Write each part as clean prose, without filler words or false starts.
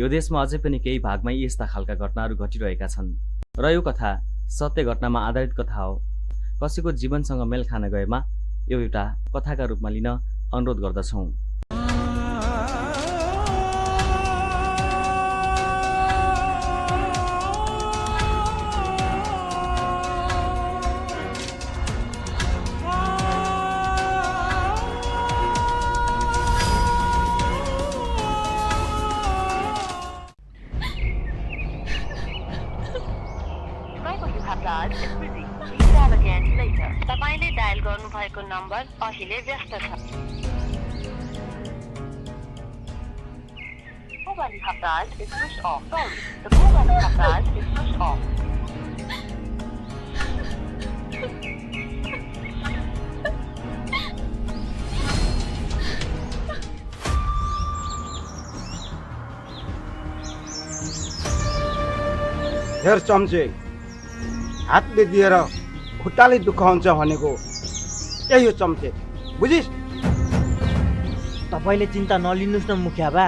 यो देशमा अझै पनि केही भागमा यस्ता खालका घटनाहरू घटिरहेका छन् र यो कथा सत्य घटनामा आधारित कथा हो। कसैको जीवनसँग मेल खान गएमा यो एउटा कथाका रूपमा लिन अनुरोध गर्दछौँ। तपाईले डायल गर्नुभएको नम्बर अहिले व्यस्त छ। Mobile you have dialed is switched off. Sorry, the mobile you have dialed is switched off. हेर चम्चे, हातले दिएर खुट्टाले दुःख हुन्छ भनेको यही हो चम्चे, बुझिस्? तपाईले चिन्ता नलिनुस् न मुखिया बा,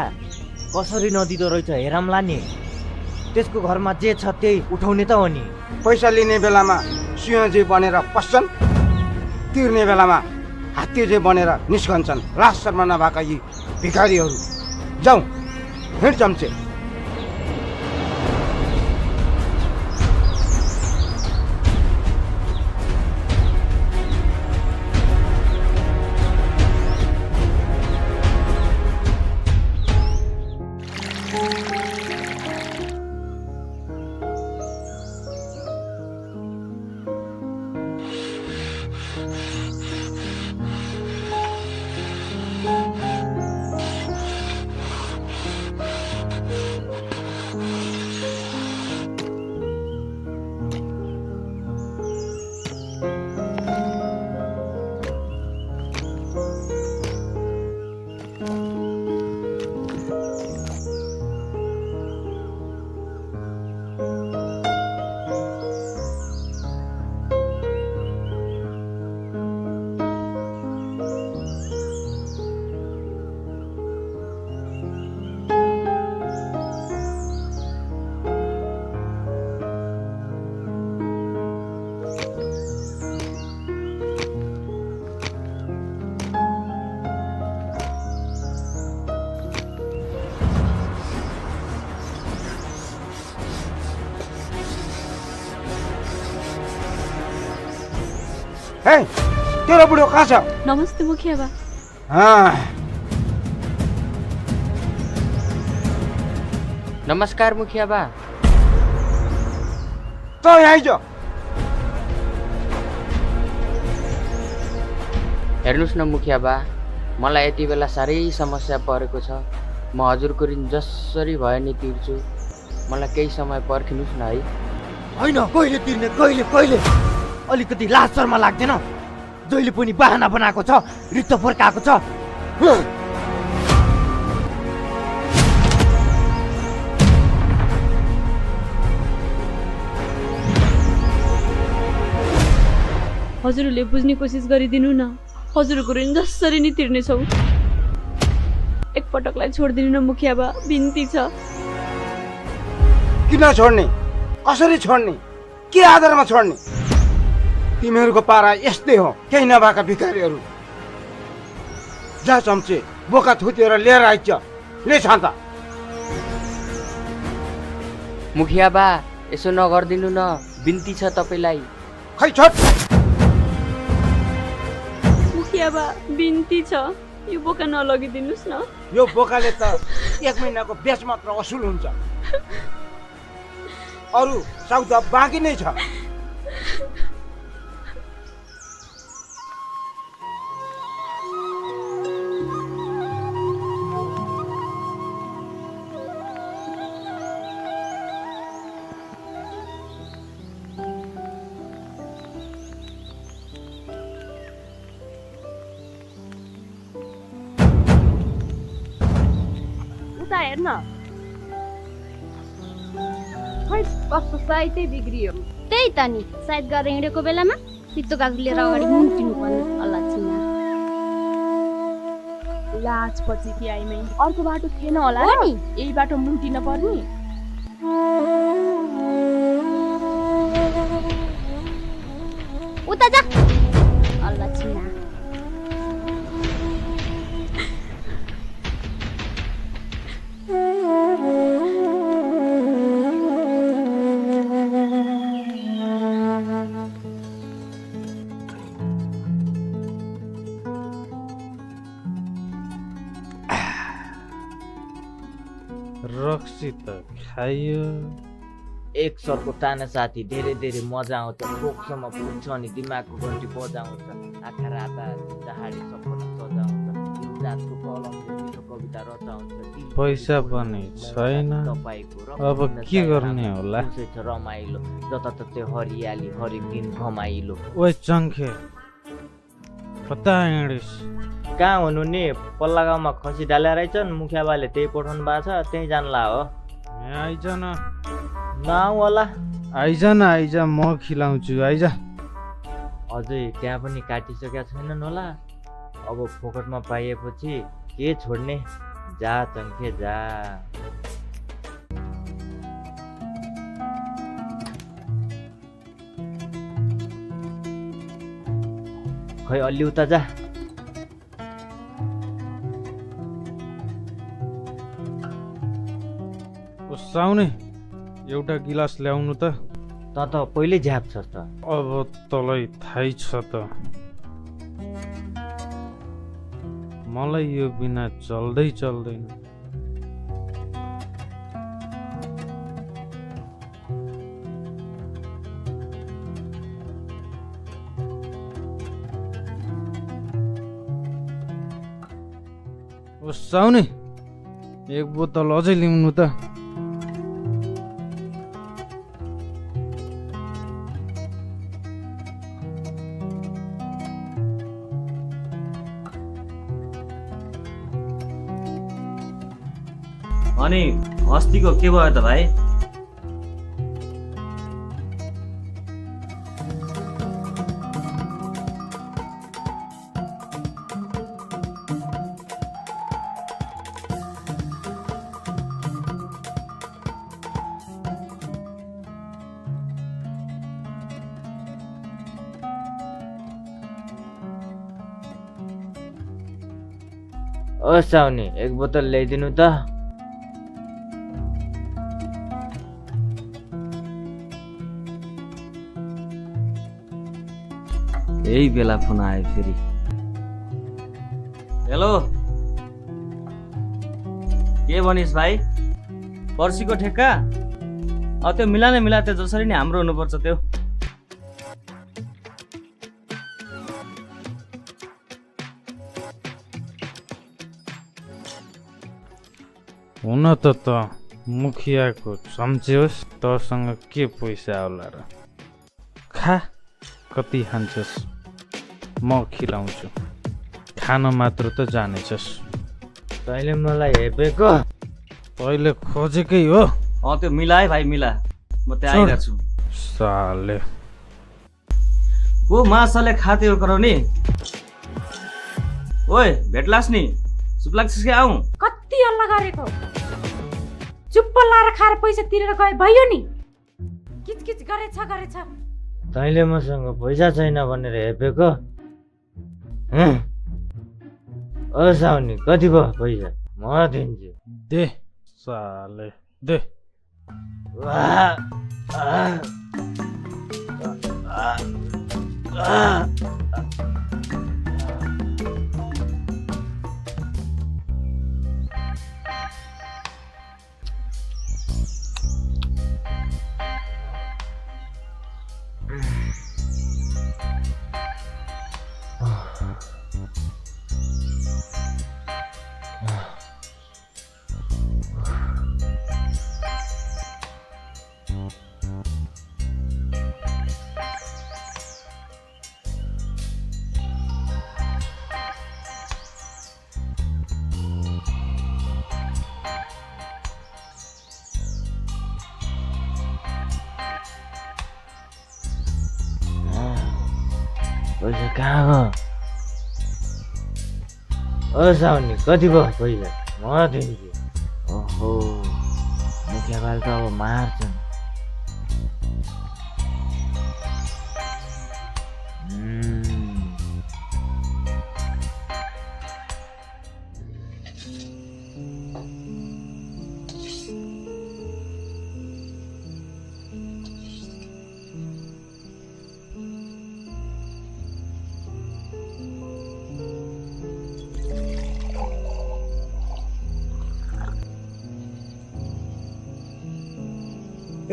कसरी नदिँदो रहेछ हेरामला नि। त्यसको घरमा जे छ त्यही उठाउने त हो नि। पैसा लिने बेलामा सिंहजे बनेर पस्छन्, तिर्ने बेलामा हात्तीजे बनेर निस्कन्छन्। लाज शर्मा नभएका यी भिखारीहरू। जाउँ, हिँड चम्चे। हे, तेरो बुढो कहाँ छ? नमस्ते मुखिया बा। नमस्कार मुखिया बा। त यहाँ आइज। हेर्नुस् न मुखिया बा, मलाई यति बेला साह्रै समस्या परेको छ। म हजुरको ऋण जसरी भए नि तिर्छु, मलाई केही समय पर्खिनुस् न है। होइन, कहिले तिर्ने, कहिले अलिकति लाज शर्मा लाग्दैन? जहिले पनि बहाना बनाएको छ, रित्तो फर्काएको छ। हजुरले बुझ्ने कोसिस गरिदिनु न। हजुरको ऋण जसरी नि तिर्नेछौ। एकपटकलाई छोडिदिनु न मुखिया बा, बिन्ती छ। किन छोड्ने? कसरी छोड्ने? के आधारमा छोड्ने? तिमीहरूको पारा यस्तै हो, केही नभएका भिखारीहरू। जा चम्चे, बोका थुतेर लिएर आइज। ले छान्ता। मुखिया बा, यसो नगरिदिनु न, बिन्ती छ तपाईलाई। खै छोड। मुखिया बा, बिन्ती छ, यो बोका नलगिदिनुस् न। यो बोकाले त 1 महिनाको बेच मात्र असुल हुन्छ, अरू सौदा बाँकी नै छ। हेर्न, खै कस्तो साइतै बिग्रियो। त्यही त नि, सायद गरेर हिँडेको बेलामा तितो कागज लिएर अगाडि मुन्टिनु पर्ने अल्लाह छिना। ला 5 बजे कि आइमै अर्को बाटो थिएन होला हो नि यही बाटो मुन्टिन पर्ने उता जा अल्ला छिना रक्सी त खाइयो एक सरको टाना साथी धेरै धेरै मजा आउँछ भोकसम्म पुग्छ अनि दिमागको घन्टी बजाउँछ आँखा राता चाहाडी सपना सजाउँछ यो रातको कलमले मिठो कविता रचाउँछ पैसा पनि छैन तपाईँको अब के गर्ने होला छ रमाइलो जताततै हरियाली हरेक दिन घमाइलो ओइ चङ्खे कता हिँडिस कहाँ हुनु नि पल्ला गाउँमा खसी डालेर रहेछन् मुखिया बाले त्यही पठाउनु भएको छ त्यही जानला हो यहाँ आइज न नआउ होला आइज न आइज म खिलाउँछु आइज अझै त्यहाँ पनि काटिसकेका छैनन् होला अब फोकटमा पाइएपछि के छोड्ने जा चङ्खे जा खै अलि उता जा साउने एउटा गिलास ल्याउनु त त पहिल्यै झ्याप छ त अब तँलाई थाहै छ त मलाई यो बिना चल्दै चल्दैन ओ साउने एक बोतल अझै ल्याउनु त अनि अस्तिको के भयो त भाइ ओ साउने एक बोतल ल्याइदिनु त यही बेला फोन आयो फेरि हेलो के भनिस् भाइ पर्सीको ठेक्का त्यो मिला त्यो जसरी नि हाम्रो हुनुपर्छ त्यो हुन त मुखियाको चम्चे होस् तँसँग के पैसा होला र खा कति खान्छस् म खिलाउँछु खान मात्र त जानेछस् तैँले मलाई हेपेको तैँले खोजेकै हो त्यो मिला है भाइ मिला म त्यहाँ आइरहेको छु साले को मासले खाते हो कराउने ओए भेटलास् नि सुप लाग्छस् कि आऊ कति हल्ला गरेको चुप्प लाएर खाएर पैसा तिरेर गए भयो नि किचकिच गरेछ तैँले मसँग पैसा छैन भनेर हेपेको ओ साउनी कति भयो पैसा म दिन्छु दे साले दे पैसा कहाँ हो ओ साउनी कति भयो पैसा म दिन्छु। ओहो मुखिया बाल त अब मार्छन्।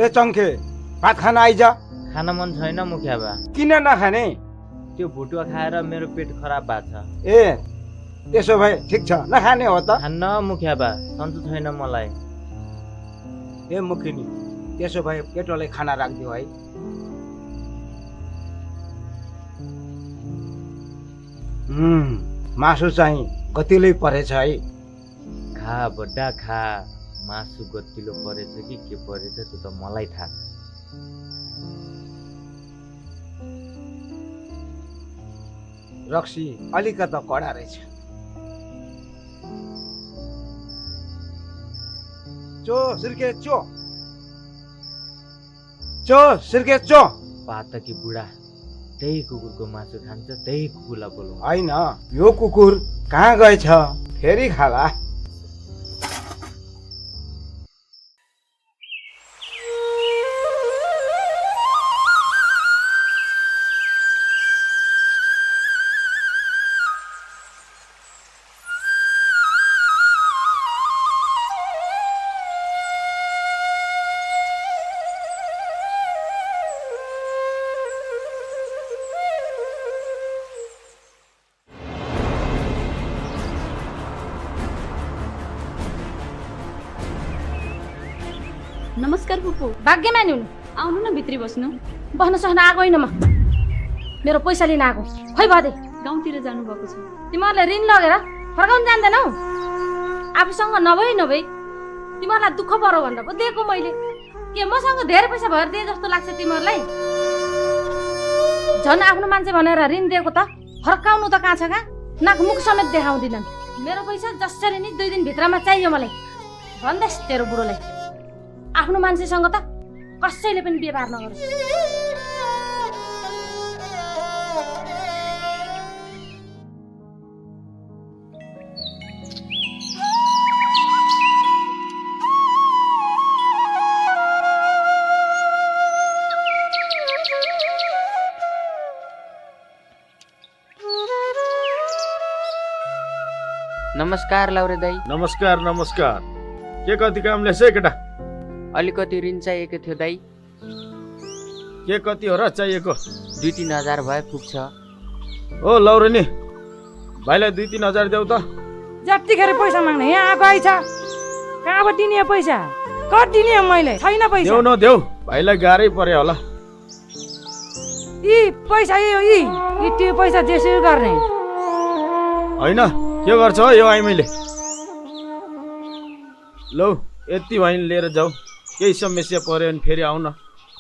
ए चङ्खे भात खान आइज। खान मन छैन मुखिया बा। किन नखाने? त्यो भुटुवा खाएर मेरो पेट खराब भएको छ। ए त्यसो भए ठिक छ नखाने हो त। खान्न मुखिया बा सन्चो छैन मलाई। ए मुखिनी त्यसो भए केटोलाई खाना राखिदियो है। मासु चाहिँ कतिलै परेछ है। खा बड्डा खा। मासु गतिलो परेछ कि के परेछ त्यो त मलाई थाहा छ। रक्सी अलिकता कडा रहेछ। चो सिर्के चो चो सिर्के चो। पातकी बुढा त्यही कुकुरको मासु खान्छ त्यही कुकुरलाई बोलाउँ। होइन यो कुकुर कहाँ गएछ फेरि खाला। नमस्कार फुपू। भाग्यमानी हुनु आउनु न भित्री बस्नु। बस्न सक्न आएको होइन म। मेरो पैसा लिन आएको खै भदे। गाउँतिर जानुभएको छ। तिमीहरूले ऋण लगेर फर्काउनु जान्दैनौ। आफूसँग नभई तिमीहरूलाई दुःख परो भनेर पो दिएको मैले। के मसँग धेरै पैसा भएर दिए जस्तो लाग्छ तिमीहरूलाई? झन् आफ्नो मान्छे भनेर ऋण दिएको त फर्काउनु त कहाँ छ कहाँ नाक मुख समेत देखाउँदिनन्। मेरो पैसा जसरी नि 2 दिन भित्रमा चाहियो मलाई भन्दैस् तेरो बुढोलाई। आफ्नो मान्छेसँग त कसैले पनि व्यवहार नगरोस्। नमस्कार लाउरे दाई। नमस्कार नमस्कार। के कति काम ल्याएछ है केटा? अलिकति ऋण चाहिएको थियो दाई। के कति हो र चाहिएको? 2-3 हजार भए पुग्छ। ओ लौरे नि भाइलाई 2-3 हजार देऊ त। जतिखेर पैसा माग्ने यहाँ आएको आइछ। कहाँबाट दिने पैसा? कति दिने मैले? छैन पैसा। देऊ न देऊ भाइलाई गाह्रै पर्यो होला। यी पैसा यी त्यो पैसा त्यसै गर्ने होइन के गर्छ हो यो आइमाईले? लौ यति भाइले लिएर जाऊ। केही समस्या पर्यो भने फेरि आउन।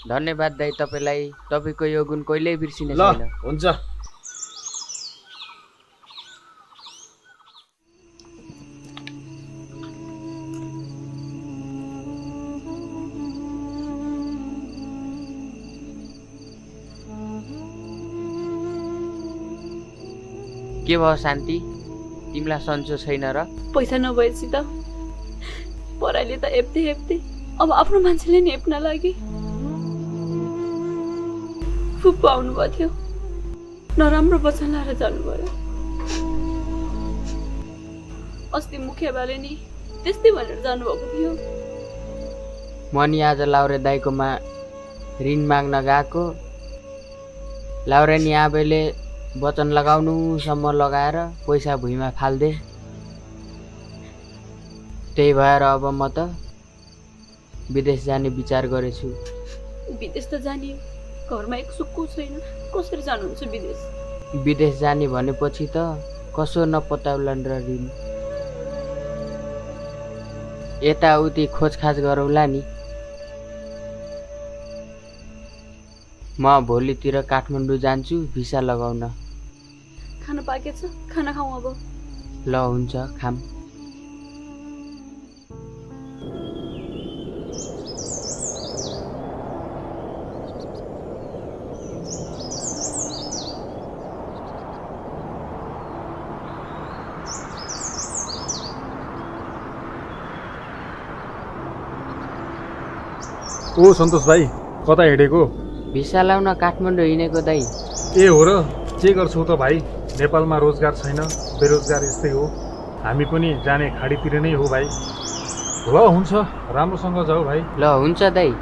धन्यवाद दाई तपाईँलाई। तपाईँको यो गुण कहिल्यै बिर्सिने ल छैन। हुन्छ। के भयो शान्ति तिमीलाई सन्चो छैन र? पैसा नभएपछि त पराइले त हेप्दै अब आफ्नो मान्छेले नि हेप्न लागि। फुप्पो आउनुभएको थियो नराम्रो वचन लाएर जानुभयो। अस्ति मुखिया बाले नि त्यस्तै भनेर जानुभएको थियो। म नि आज लाउरे दाईकोमा ऋण माग्न गएको। लाउरे नि आबेले वचन लगाउनुसम्म लगाएर पैसा भुइँमा फाल्दे। त्यही भएर अब म त विदेश जाने विचार गरेछु। विदेश त जाने घरमा एक सुक्को छैन। कसरी जानुहुन्छ विदेश? विदेश जाने भनेपछि त कसो नपताउलान् र ऋण। यताउति खोजखाज गरौँला नि। म भोलितिर काठमाडौँ जान्छु भिसा लगाउन। खाना पाकेछ? खाना खाउँ अब। ल हुन्छ खाम। ओ सन्तोष भाइ, कता हिँडेको? भिसा लाउन काठमाडौँ हिँडेको दाइ। ए हो र, के गर्छौ त भाइ? नेपालमा रोजगार छैन, बेरोजगार यस्तै हो। हामी पनि जाने खाडीतिर नै हो भाइ। ल हुन्छ, राम्रोसँग जाऊ भाइ। ल हुन्छ दाइ।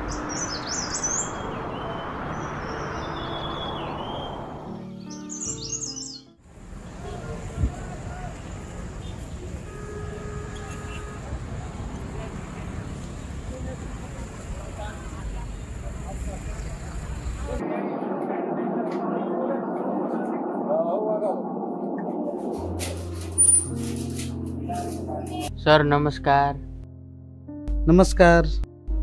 सर नमस्कार। नमस्कार।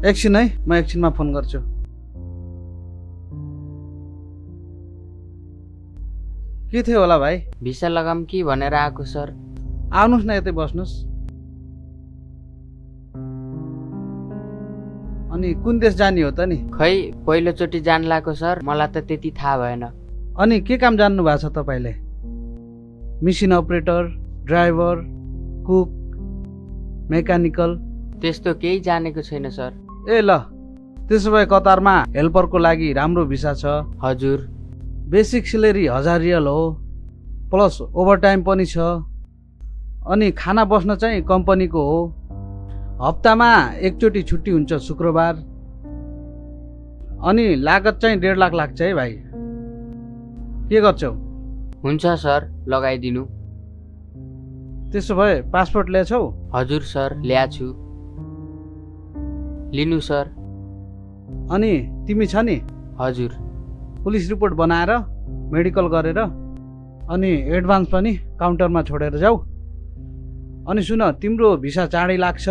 एकछिन है, म एकछिनमा फोन गर्छु। के थियो होला भाइ? भिसा लगाम कि भनेर आएको सर। आउनुहोस् न, यतै बस्नुहोस्। अनि कुन देश जाने हो त नि? खै पहिलोचोटि जान लागेको सर, मलाई त त्यति थाहा भएन। अनि के काम जान्नु भएको छ तपाईँले? Machine operator, driver, cook, mechanical? त्यस्तो केही जानेको छैन सर। ए ल, त्यसो भए कतारमा हेल्परको लागि राम्रो भिसा छ। हजुर। बेसिक स्यालेरी 1000 रियल हो, प्लस ओभरटाइम पनि छ। अनि खाना बस्न चाहिँ कम्पनीको हो। हप्तामा एकचोटि छुट्टी हुन्छ, शुक्रबार। अनि लागत चाहिँ 1.5 लाख लाग्छ है भाइ। के गर्छौ? हुन्छ सर, लगाइदिनु। त्यसो भए पासपोर्ट ल्याछौ? हजुर सर, ल्याछु। लिनु सर। अनि तिमी छ नि? हजुर। पुलिस रिपोर्ट बनाएर, मेडिकल गरेर, अनि एडभान्स पनि काउन्टरमा छोडेर जाऊ। अनि सुन, तिम्रो भिसा चाँडै लाग्छ।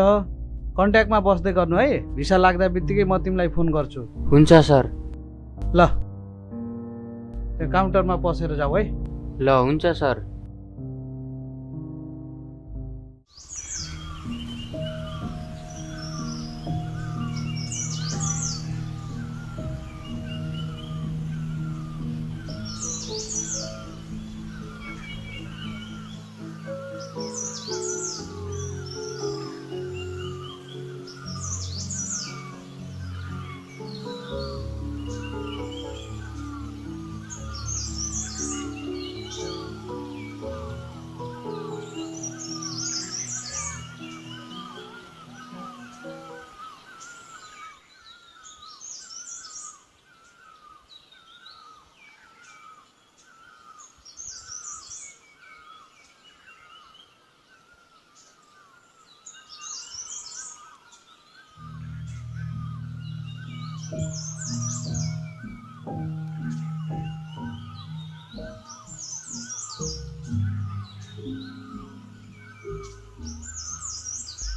कन्ट्याक्टमा बस्दै गर्नु है। भिसा लाग्दा बित्तिकै म तिमीलाई फोन गर्छु। हुन्छ सर। ल, त्यो काउन्टरमा पसेर जाऊ है। ल हुन्छ सर।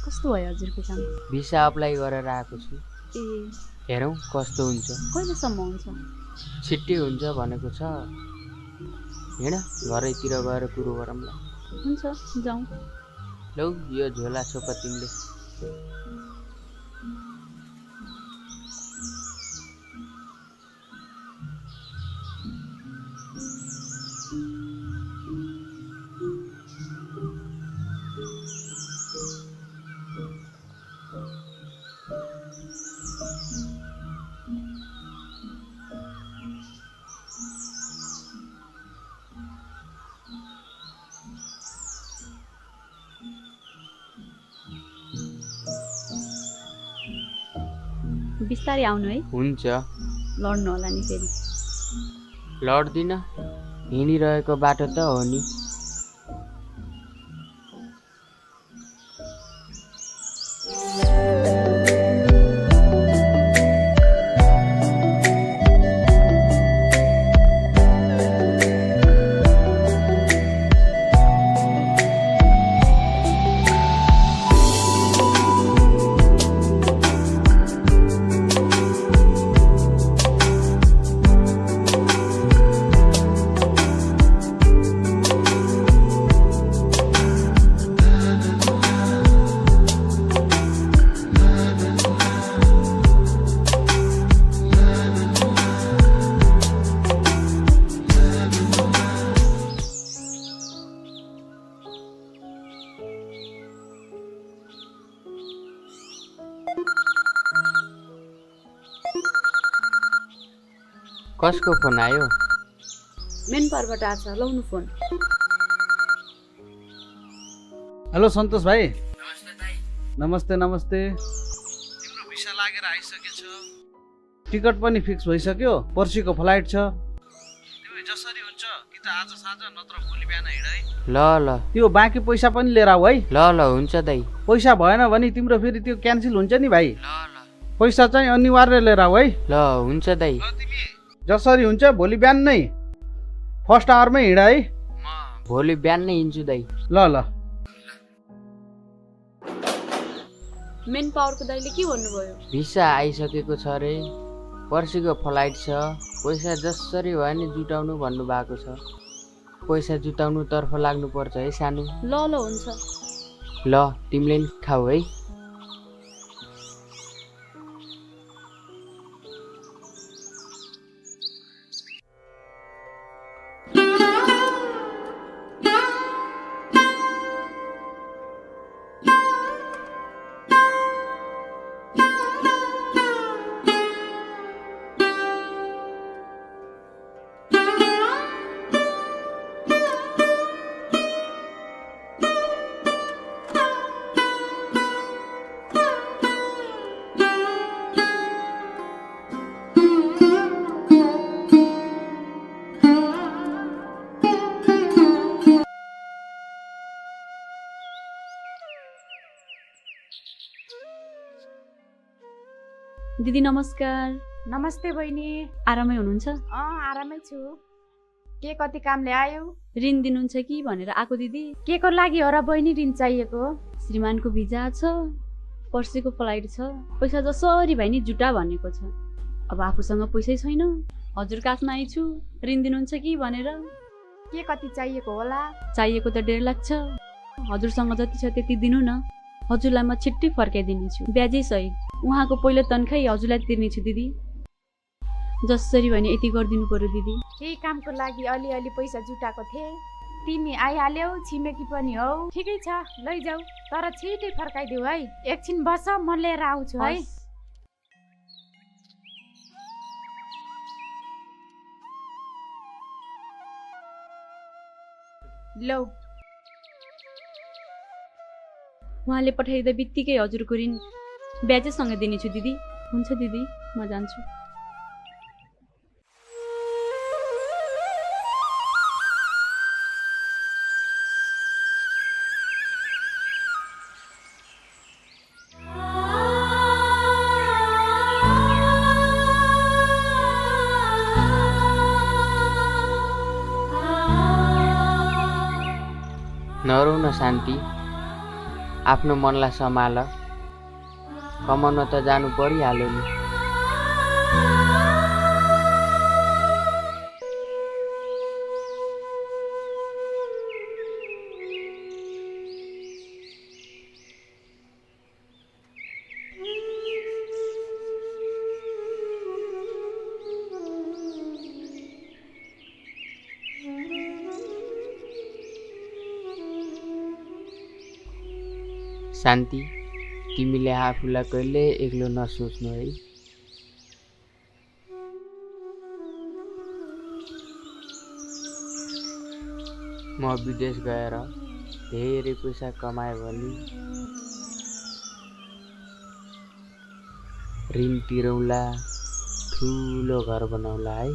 कस्तो भयो हजुरको काम? भिसा अप्लाई गरेर आएको छु। ए, हेरौँ कस्तो हुन्छ। कहिलेसम्म हुन्छ? छिट्टै हुन्छ भनेको छ। हिँड घरैतिर गएर कुरो गरौँला। हुन्छ, जाउँ। लौ यो झोला छोप तिमीले। बिस्तारै आउनु है। हुन्छ। लड्नु होला नि फेरि। लड्दिन, हिँडिरहेको बाटो त हो नि। कसको फोन आयो? मेन पावरबाट आछ लाउनु फोन। हेलो सन्तोष भाइ। नमस्ते नमस्ते। तिम्रो भिसा लागेर आइसकेछ, टिकट पनि फिक्स भइसक्यो, पर्सिको फ्लाइट छ। तिमी जसरी हुन्छ कि त आज साँझ नत्र भोलि बिहान हिँड है। ल ल। त्यो बाँकी पैसा पनि लिएर आऊ है। ल ल हुन्छ दाइ। पैसा भएन भने तिम्रो फेरि त्यो क्यान्सल हुन्छ नि भाइ। ल ल। पैसा चाहिँ अनिवार्य लिएर आऊ है। ल हुन्छ दाइ। तिमी जसरी हुन्छ भोलि बिहान नै फर्स्ट आवरमै हिँड है। म भोलि बिहान नै हिँड्छु दाइ। ल ल। मेन पावरको दाइले के भन्नुभयो? भिसा आइसकेको छ रे, पर्सिको फ्लाइट छ, पैसा जसरी भयो नि जुटाउनु भन्नुभएको छ। पैसा जुटाउनु तर्फ लाग्नुपर्छ है सानो। ल ल हुन्छ। ल तिमीले नि खाऊ है। दिदी नमस्कार। नमस्ते बहिनी। आरामै हुनुहुन्छ? आरामै छु। के कति कामले आयो? ऋण दिनुहुन्छ कि भनेर आएको दिदी। के को लागि हो र बहिनी ऋण चाहिएको? श्रीमानको भिजा छ, पर्सिको फ्लाइट छ, पैसा जसरी भए नि जुटा भनेको छ। अब आफूसँग पैसै छैन, हजुर कासमा आइछु, ऋण दिनुहुन्छ कि भनेर। के कति चाहिएको होला? चाहिएको त 1.5 लाख छ, हजुरसँग जति छ त्यति दिनु न, हजुरलाई म छिट्टै फर्काइदिनेछु, ब्याजै सहित। उहाँको पहिलो तनखै हजुरलाई तिर्नेछु दिदी, जसरी भने यति गरिदिनु पर्यो दिदी। केही कामको लागि अलिअलि पैसा जुटाएको थिएँ, तिमी आइहाल्यौ, छिमेकी पनि हौ। ठिकै छ, लैजाऊ, तर छिटै फर्काइदेऊ है। एकछिन बस, म लिएर आउँछु है। लौ। उहाँले पठाइदिँदा बित्तिकै हजुरको ऋण ब्याजैसँग दिनेछु दिदी। हुन्छ दिदी, म जान्छु। नरौ न शान्ति, आफ्नो मनलाई सम्हाल, कमाउन त जानु परिहाल्यो नि। शान्ति, तिमीले आफूलाई कहिले एक्लो नसोच्नु है। म विदेश गएर धेरै पैसा कमाएँ भने ऋण तिरौँला, ठुलो घर बनाउला है।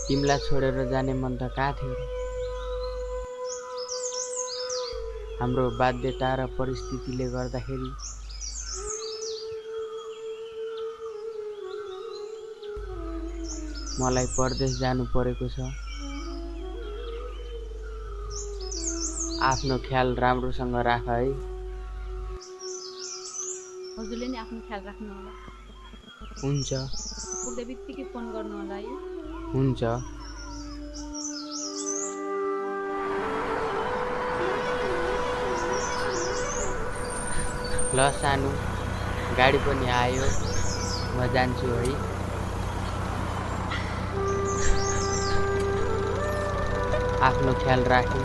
तिमीलाई छोडेर जाने मन त कहाँ थियो र? हाम्रो बाध्यता र परिस्थितिले गर्दाखेरि मलाई परदेश जानु परेको छ। आफ्नो ख्याल राम्रोसँग राख है। हजुरले नि आफ्नो ख्याल राख्नु होला। हुन्छ। पुग्दा बित्तिकै फोन गर्नु होला है। हुन्छ। ल सानो, गाडी पनि आयो, म जान्छु है। आफ्नो ख्याल राख्नु।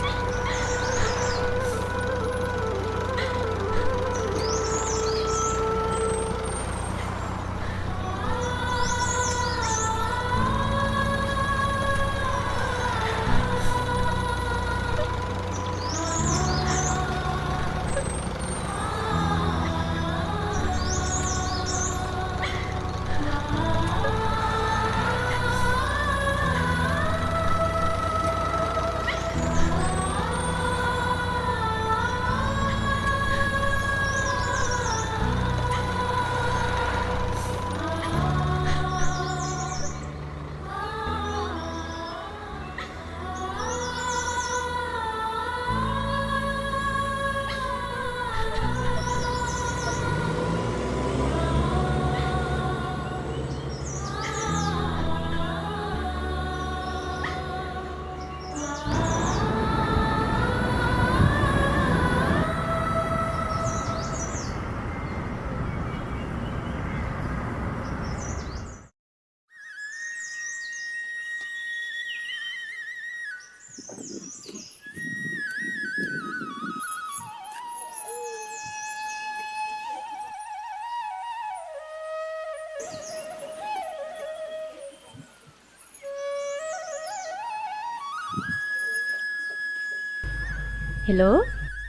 हेलो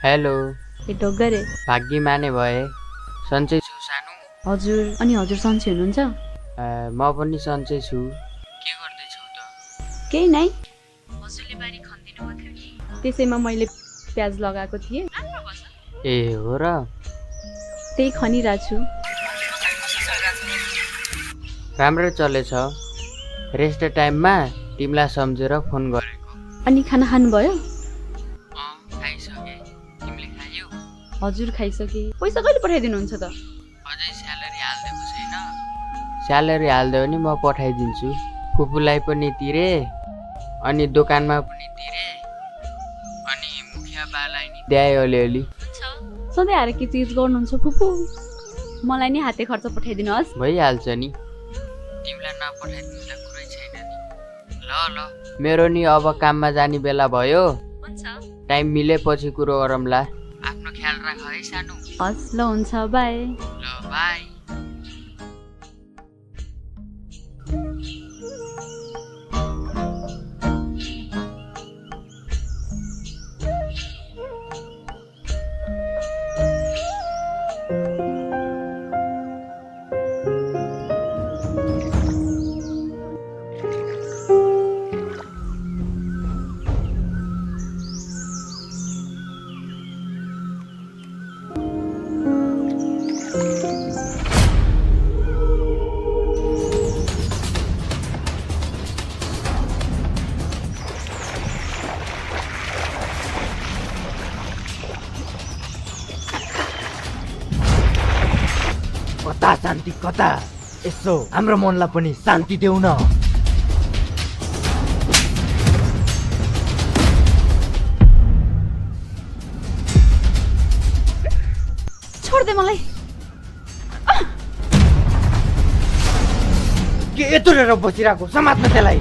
हेलो, ए ढोगरे भाग्य माने भए। सन्चै छु सानो। हजुर, अनि हजुर सन्चै हुनुहुन्छ? म पनि सन्चै छु। के गर्दैछौ त? केही नै, हजुरले बारी खनिदिनु भएको थियो नि, त्यसैमा मैले प्याज लगाएको थिएँ। ए हो र? त्यही खनिरहेको छु। राम्रो चलेछ। रेस्ट टाइममा तिमीलाई सम्झेर फोन गरेको। अनि खाना खानुभयो? खाइसके। तिमीले खायौ? हजुर खाइसकेँ। पैसा कहिले पठाइदिनुहुन्छ त? अझै स्यालेरी हालिदिएको छैन। स्यालेरी हालिदियो भने म पठाइदिन्छु। फुपूलाई पनि तिरे, अनि दोकानमा पनि तिरे, अनि मुखिया बालाई नि द्याए अलिअलि। सधैँ आएर के चिज गर्नुहुन्छ फुपू? मलाई नि हाते खर्च पठाइदिनुहोस्। भइहाल्छ नि, तिमीलाई नपठाइदिनु त कुरै छैन नि। ल मेरो नि अब काममा जाने बेला भयो। टाइम मिलेपछि कुरो गरौँला। आफ्नो ख्याल राख है सानो। हस्, ल हुन्छ, बाई। ल बाई। कता शान्ति कता? यसो हाम्रो मनलाई पनि शान्ति देऊ न। छोड दे मलाई। के यत्रो बसिरहेको? समात्न त्यसलाई।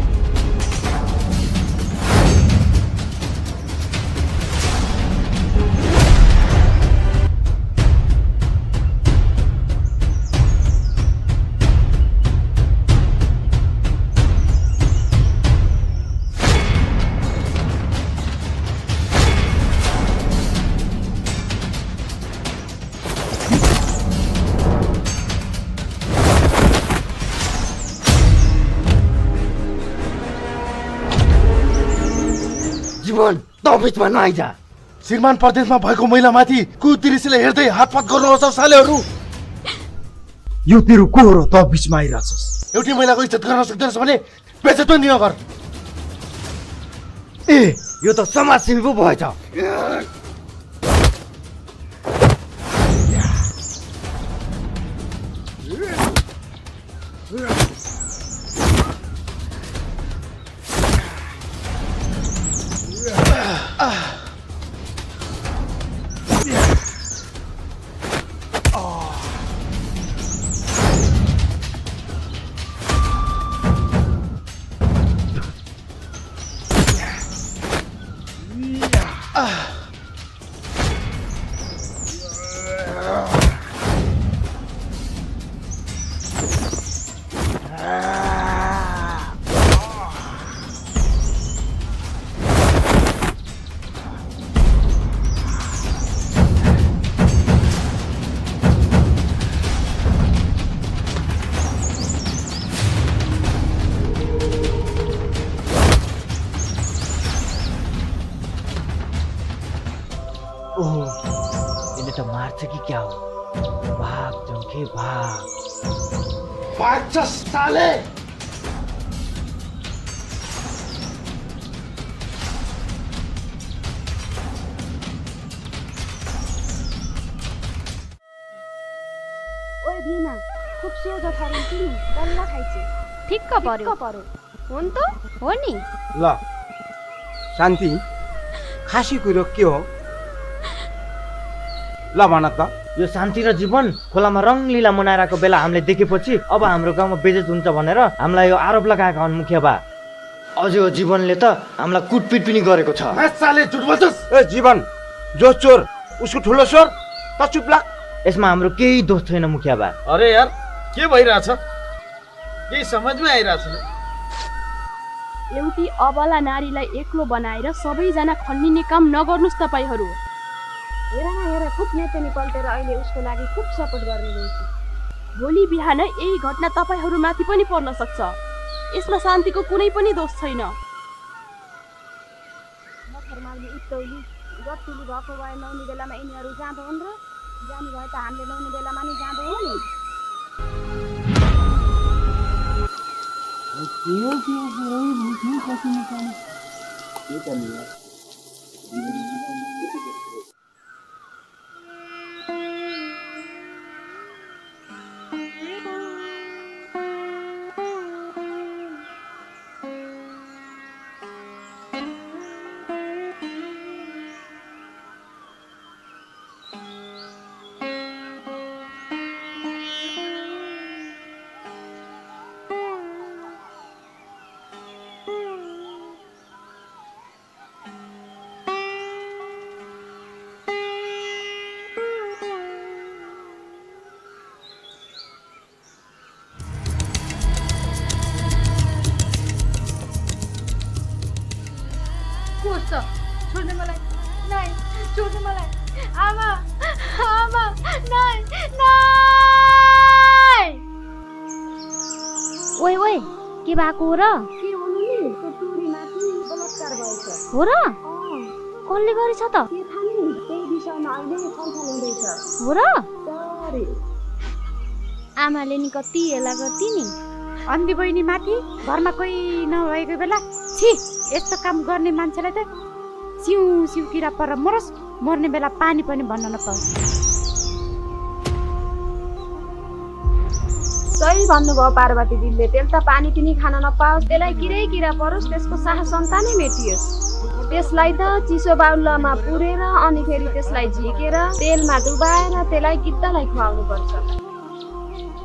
जीवन त बिचमा नआइजा। श्रीमान परदेशमा भएको महिलामाथि कुतिरिसीले हेर्दै हातपात गर्नुहोस् सालेहरू। यो तेरो को हो र त बिचमा आइरहेछस्? एउटी महिलाको इज्जत गर्न सक्दैनस् भने बेइज्जत पनि नगर। ए यो त समाजसेवी पो भएछ। ओह, यसले त मार्छ कि क्या हो? भाग जङ्खे भाग। भाग्छस् साले। ओए भीमा, खूब सोझो ठहरन्छु नि, बल्ल खाइछु। ठिक्क पर्यो। हुन त हो नि। ल शान्ति, खासी कुरो के हो? ल भन त। यो शान्ति र जीवन खोलामा रङलीला मनाइरहेको बेला हामीले देखेपछि अब हाम्रो गाउँमा बेइज्जत हुन्छ भनेर हामीलाई यो आरोप लगाएका हुन् मुखिया बा। अझै जीवनले त हामीलाई कुटपिट पनि गरेको छ। साले झुट बोल्छस्। ए जीवन जो चोर उसको ठुलो स्वर त चुप लाग। यसमा हाम्रो केही दोष छैन मुखिया बा। अरे यार के भइरहेछ? केही समझमै आइरहेछ? एउटी अबला नारीलाई एक्लो बनाएर सबैजना खन्निने काम नगर्नुहोस् तपाईँहरू। हेर न हेर, खुब नेतनी पल्टेर अहिले उसको लागि खुब सपोर्ट गर्ने रहेछ। भोलि बिहान यही घटना तपाईँहरूमाथि पनि पर्न सक्छ। यसमा शान्तिको कुनै पनि दोष छैन। नखरमाग्ने उत्तौली गत्तुली भएको भए नहुने बेलामा यिनीहरू जाँदो हुन् र जाने भए त हामीले नहुने बेलामा नि जाँदो हो नि। छोड्नु मलाई, नाइ छोड्नु मलाई, आमा आमा नाइ नाइ। ओइ ओइ के भएको हो र? के हुनु नि त्यो टुरीमाथि बलात्कार भएछ। हो र? कसले गरेछ त? के थाहा नि, त्यही विषयमा अहिले छलफल हुँदैछ। हो र? सरी आमाले नि कति हेला गर्थे नि। अन्धी बहिनी माथि घरमा कोही नभएको बेला छि यस्तो काम गर्ने मान्छेलाई त सिउ सिउ किरा पर मरोस्, मर्ने बेला पानी पनि भन्न नपाओस्। सही भन्नुभयो पार्वती दिदीले। तेल त पानी पनि खान नपाओस्, त्यसलाई किरै किरा परोस्, त्यसको साह सन्तानै मेटियोस्। त्यसलाई त चिसो बाउलामा पुरेर अनि फेरि त्यसलाई झिकेर तेलमा डुबाएर त्यसलाई गिद्धलाई खुवाउनु पर्छ।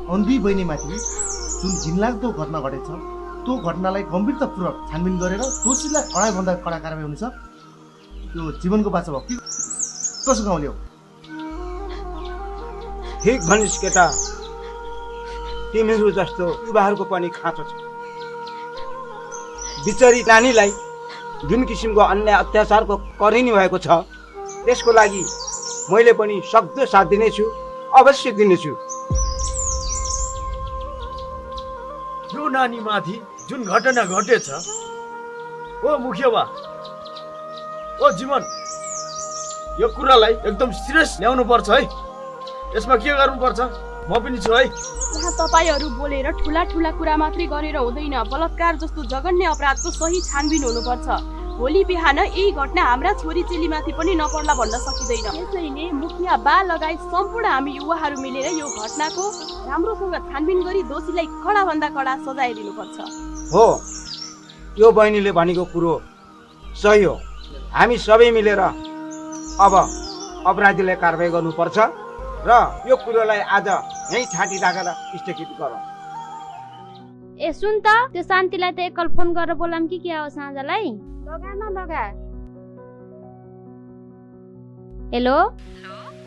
अन्धी बहिनीमाथि जुन घिनलाग्दो घटना घटेछ त्यो घटनालाई गम्भीरतापूर्वक छानबिन गरेर दोषीलाई कडाइभन्दा कडा कारबाही हुनेछ। त्यो जीवनको बाचा भयो कि कसो गाउँले हो? ठिक भनिस् केटा, तिमीहरू जस्तो युवाहरूको पनि खाँचो छ। बिचरी नानीलाई जुन किसिमको अन्याय अत्याचारको करिनी भएको छ त्यसको लागि मैले पनि सक्दो साथ दिनेछु, अवश्य दिनेछु। यो नानीमाथि जुन घटना घटेछ, ओ मुखिया बा, ओ जीवन, यो कुरालाई एकदम सिरियस ल्याउनु पर्छ है। यसमा के गर्नुपर्छ म पनि छु है। यहाँ तपाईँहरू बोलेर ठुला ठुला कुरा मात्रै गरेर हुँदैन। बलात्कार जस्तो जघन्य अपराधको सही छानबिन हुनुपर्छ। भोलि बिहान यही घटना हाम्रा छोरी चेलीमाथि पनि नपर्ला भन्न सकिँदैन। त्यसैले मुखिया बा लगायत सम्पूर्ण हामी युवाहरू मिलेर यो घटनाको राम्रोसँग छानबिन गरी दोषीलाई कडाभन्दा कडा सजाय दिनुपर्छ। हो, यो बहिनीले भनेको कुरो सही हो। हामी सबै मिलेर अब अपराधीलाई कारबाही गर्नुपर्छ र यो कुरोलाई आज यही छाती राखेर स्थगित गरौँ। ए सुन त, त्यो शान्तिलाई त एकल फोन गरेर बोलाम कि क्या हो साँझलाई? लगा न लगा। हेलो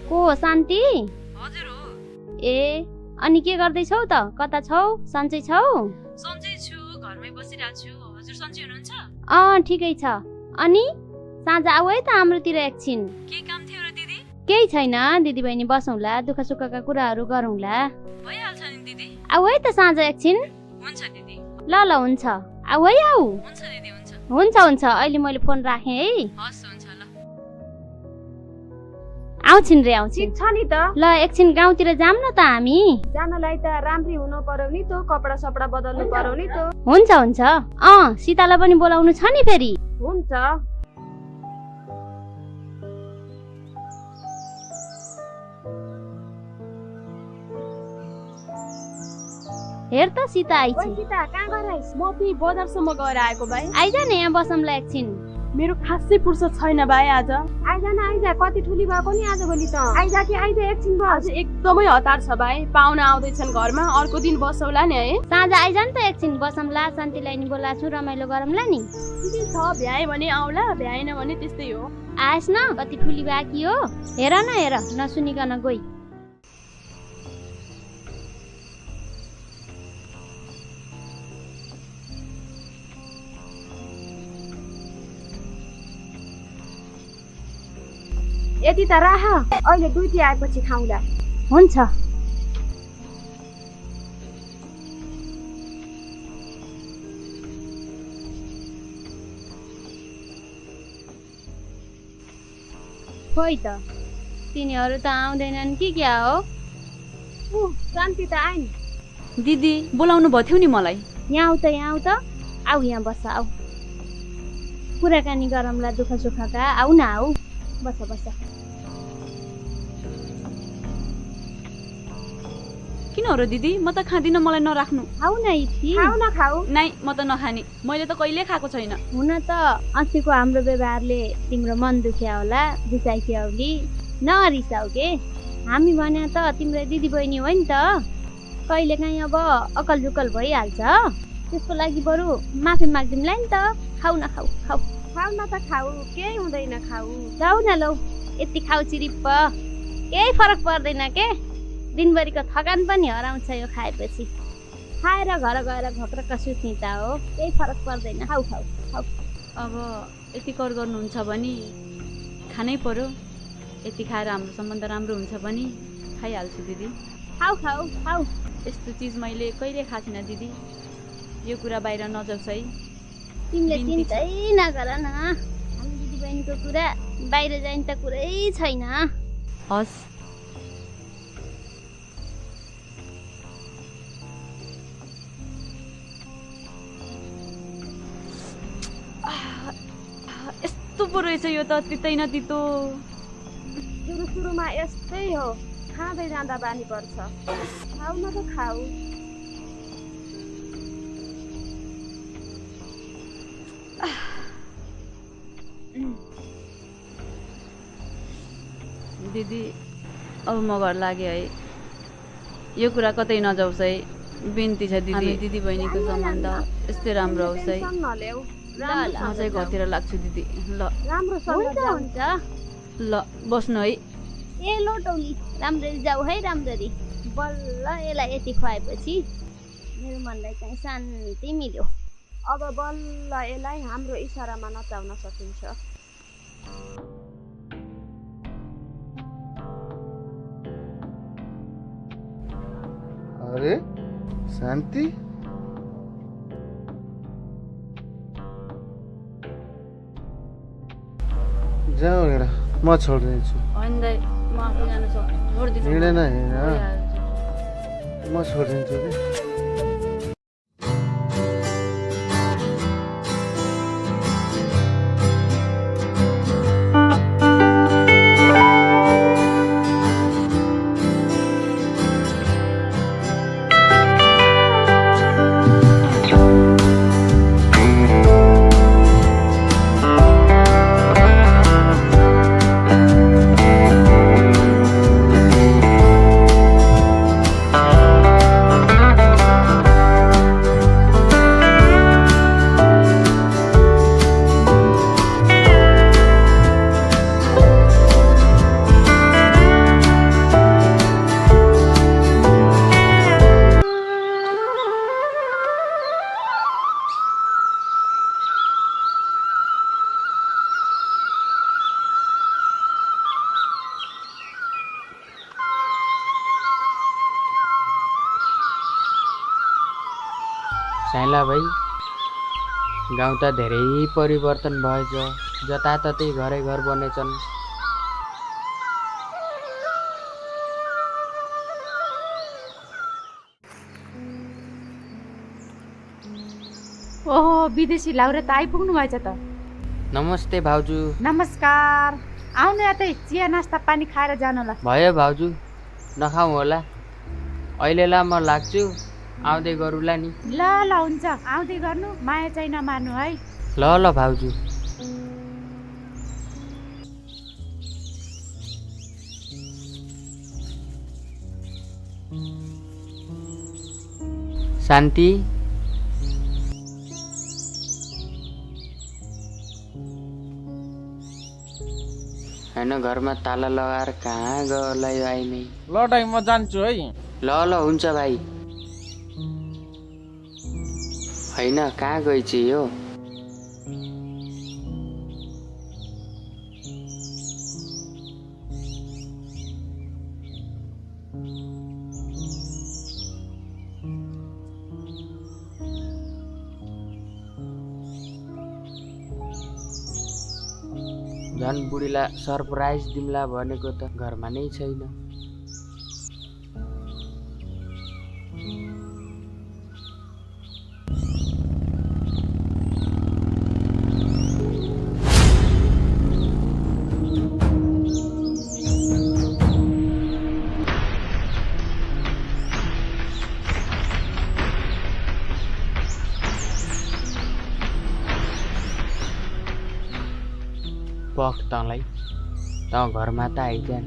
को हो? शान्ति? हजुर हो। ए अनि के गर्दैछौ त? कता छौ? सन्चै छौ? सन्चै छु, घरमै बसिरहेको छु। हजुर सन्चै हुनुहुन्छ? ठिकै छ। अनि साँझ आऊ है त हाम्रोतिर एकछिन। के काम थियो र दिदी? केही छैन, दिदी बहिनी बसौँला, दुःख सुखका कुराहरू गरौँला। भइहाल्छ नि दिदी। आऊ है त साँझ एकछिन। हुन्छ दिदी। ल ल हुन्छ, आऊ है आऊ। हुन्छ दिदी हुन्छ। हुन्छ हुन्छ, अहिले मैले फोन राखेँ है। हस् हुन्छ ल। आउँछिन् रे आउँछिन्। ठिक छ नि त। ल एकछिन गाउँतिर जाऊँ न त हामी। जानलाई त राम्री हुनु पर्यो नि त, कपडा सपडा बदल्नु पर्यो नि त। हुन्छ हुन्छ। सीतालाई पनि बोलाउनु छ नि फेरि। हुन्छ। हेर त सीता आइछि। सीता कहाँ गइरहेछ? म पनि बजारसम्म गएर आएको भाइ। आइज न यहाँ बसौँला एकछिन। मेरो खासै फुर्सद छैन भाइ आज। आइजा न आइजा, कति ठुली भएको नि आजभोलि त। आइजा कि आइजा, एकछिन बस। आज एकदमै हतार छ भाइ, पाहुना आउँदैछन् घरमा, अर्को दिन बसौला नि है। साँझ आइजा नि त, एकछिन बसौँला, शान्तिलाई नि बोलाछु, रमाइलो गरौँला नि। के छ, भ्याए भने आउला, भ्याएन भने त्यस्तै हो। आएस् न, कति ठुली बाँकी हो, हेर न हेर, नसुनिकन गई। यति त राख, अहिले दुईटी आएपछि खाउँला। हुन्छ। खोइ त, तिनीहरू त आउँदैनन् कि क्या हो? शान्ति त आइन। दिदी बोलाउनु भयो थियो नि मलाई। यहाँ आऊ त, यहाँ आऊ त, आऊ यहाँ बस, आऊ कुराकानी गरौँला दुःख सुखका। आऊ न, आऊ बस बस। किन हो र दिदी, म त खाँदिनँ, मलाई नराख्नु। खाऊ न इति, खाऊ न खाऊ। नाइ, म त नखाने, मैले त कहिले खाएको छैन। हुन त अस्तिको हाम्रो व्यवहारले तिम्रो मन दुख्या होला, रिसाइक्यो औली, नरिसाउ के। हामी भने त तिम्रो दिदी बहिनी हो नि त, कहिलेकाहीँ अब अकल जुकल भइहाल्छ, त्यसको लागि बरु माफी माग्दिउँला नि त। खाऊ न, खाऊ खाऊ खाऊ न त, खाऊ, केही हुँदैन, खाऊ। जाऊ न लौ, यति खाऊ चिरिप्प, केही फरक पर्दैन के। दिनभरिको थकान पनि हराउँछ यो खाएपछि। खाएर घर गएर घक्रक्क सुत्ने त हो, केही फरक पर्दैन। खाऊ खाऊ खाऊ। अब यति कर गर्नुहुन्छ भने खानै पर्यो। यति खाएर हाम्रो सम्बन्ध राम्रो हुन्छ भने खाइहाल्छु दिदी। खाऊ खाऊ खाऊ। यस्तो चिज मैले कहिले खाएको थिइनँ दिदी, यो कुरा बाहिर नजाओस् है। तिमीले चिन्तै नगर न, हामी दिदीबहिनीको कुरा बाहिर जाने त कुरै छैन। हस्। यस्तो पो रहेछ यो त, तितै न तितो। सुरुमा यस्तै हो, खाँदै जाँदा बानी पर्छ। खाऊ न त, खाऊ। दिदी अब म घर लाग्यो है, यो कुरा कतै नजाओस् है, बिन्ती छ दिदी। हामी दिदी बहिनीको सम्बन्ध यस्तै राम्रो होस् है। म चाहिँ घरतिर लाग्छु दिदी। ल हुन्छ। ल बस्नु है। ए लोटौली, राम्ररी जाऊ है, राम्ररी। बल्ल यसलाई यति खुवाएपछि मेरो मनलाई चाहिँ शान्ति मिल्यो। अब बल्ल यसलाई हाम्रो इसारामा नचाउन सकिन्छ। अरे शान्ति, जाऊ हिँड, म छोडिदिन्छु। होइन दाइ, म आफै जानु छोडिदिन्छु। हिँडेन हिँड, म छोडिदिन्छु कि। साइला भाइ, गाउँ त धेरै परिवर्तन भएछ, जताततै घरै घर बनेछन्। ओहो, विदेशी लाउरे त आइपुग्नु भएछ त। नमस्ते भाउजू। नमस्कार, आउनु यतै, चिया नास्ता पानी खाएर जानु ल। भयो भाउजू, नखाउँ होला, अहिलेलाई म लाग्छु, आउँदै गरौँला नि। ल ल हुन्छ, आउँदै गर्नु, माया चाहिँ नमार्नु है। ल ल भाउजू। शान्ति होइन घरमा ताला लगाएर कहाँ गयो होला यो आइनै। ल दाइ म जान्छु है। ल ल हुन्छ भाइ। होइन कहाँ गइ चाहिँ यो? झन् बुढीलाई सरप्राइज दिम्ला भनेको त घरमा नै छैन। पख तँलाई त घरमा त आइजान।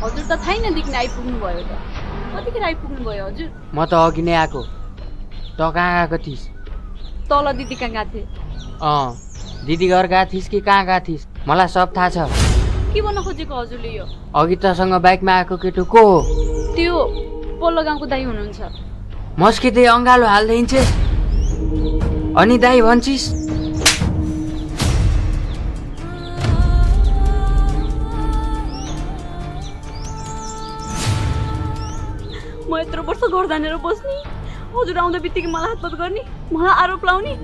हजुर त थाहै नदेखि आइपुग्नु भयो त। कतिखेर आइपुग्नु भयो हजुर? म त अघि नै आएको। त कहाँ गएको थिइस्? तल दिदी कहाँ गएको थिएँ। दिदी घर गएको थिइस् कि कहाँ गएको थिइस्? मलाई सब थाहा छ। के भन्न खोजेको हजुरले यो? अघि तसँग बाइकमा आएको केटो को हो? त्यो पल्लो गाउँको दाइ हुनुहुन्छ। मस्किँदै अँगालो हाल्दै हिँड्छेस् अनि दाइ भन्छिस्? म यत्रो वर्ष घर जानेर बस्ने, हजुर आउँदा बित्तिकै मलाई हातपात गर्ने, मलाई आरोप लाउने।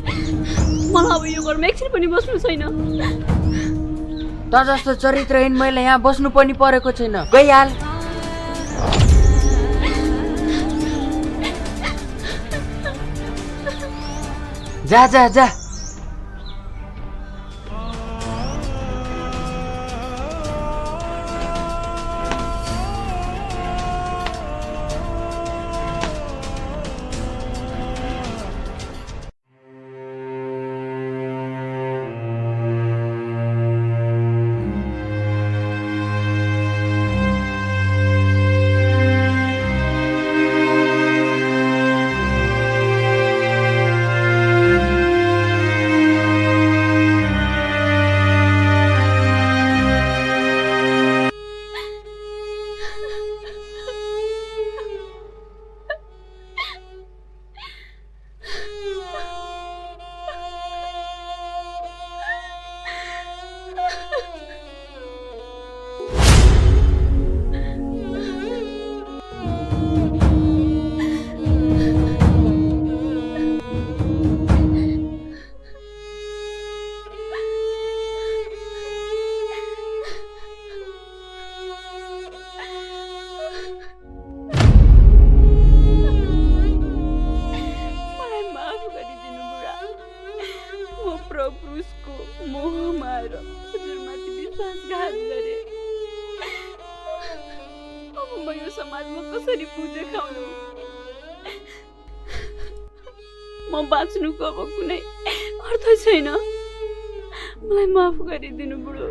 मलाई अब यो घरमा एकछिन पनि बस्नु छैन। त जस्तो चरित्रहीन मैले यहाँ बस्नु पनि परेको छैन। गइहाल। जा जा जा। म बाँच्नुको अब कुनै अर्थ छैन। मलाई माफ गरिदिनु बुढो।